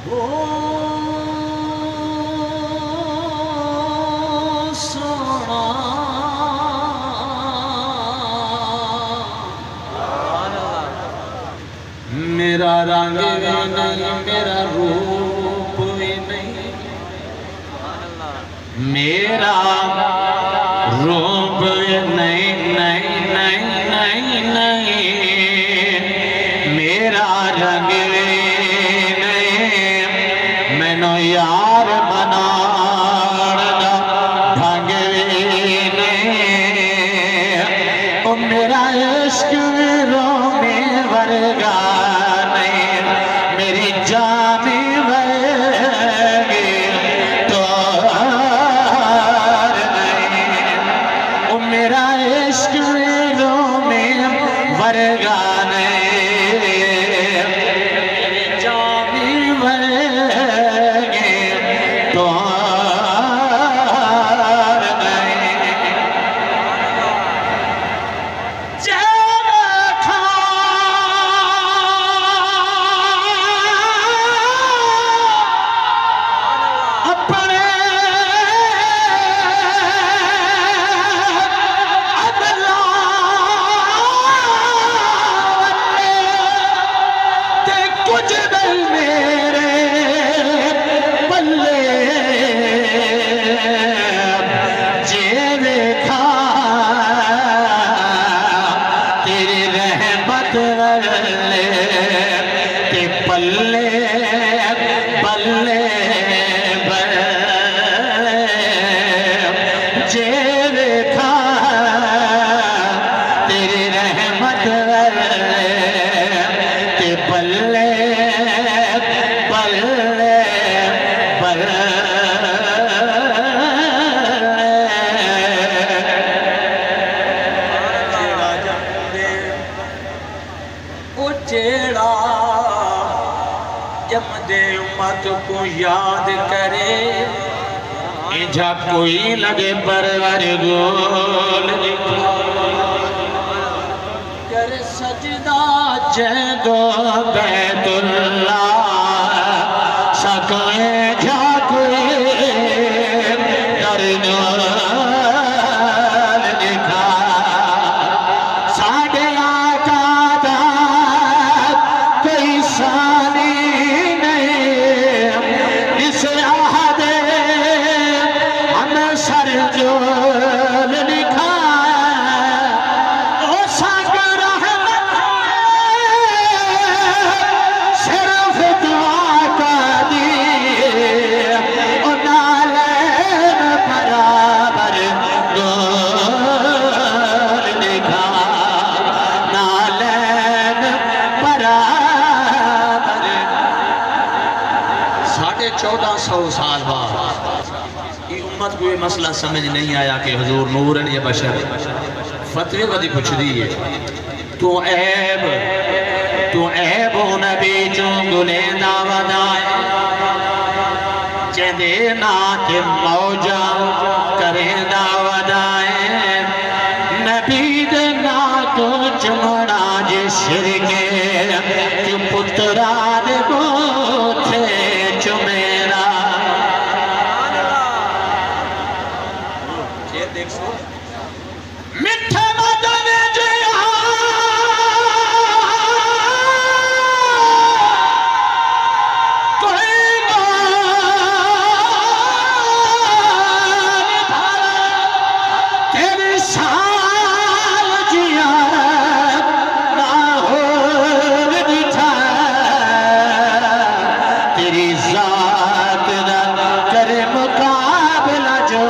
ओ सोना मेरा रंग भी नहीं, मेरा रूप भी नहीं, मेरा रूप भी नहीं, नहीं नहीं नहीं नहीं, मेरा रंग भी नहीं, मैनू यार बनाण दा ढंग भी नहीं, ओ मेरा इश्क भी रोमे वर्गा नहीं, मेरी जान वर्गी तो मेरा इश्क रोमे वर्गा नहीं, जामी वर्गे तो बल्ले बल्ले जे देखा तेरी रहमत ते बल्ले बल्ले बल्ले जेड़ा जमदे उम्मत को याद करे, इंजा कोई लगे परवर गोल कर सजदा जैदो बैतुल्ला सके जाके करनो दिखा साढ़े आका दा कोई सानी साल बाद ये उम्मत को ये मसला समझ नहीं आया कि हुजूर नूर या बशर फतवे बदी पूछ दी है तू ऐब नबी चो गुले ना वदाए चेदे ना के मौजा करे ना वदाए नबी दे ना तो चमड़ा जे शिरके कि पुत्रा दे गोथे चुमेरा मिठा मदन जया कोई तेरे साल जिया ना हो दिखा तेरी जात दा करे मुकाबला जो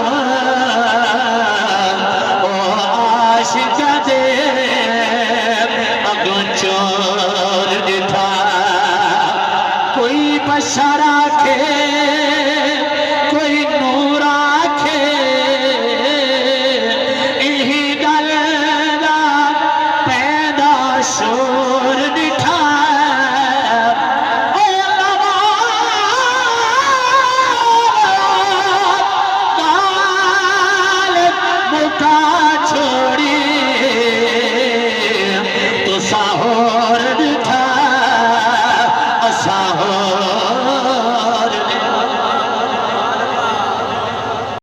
कोई बशरा के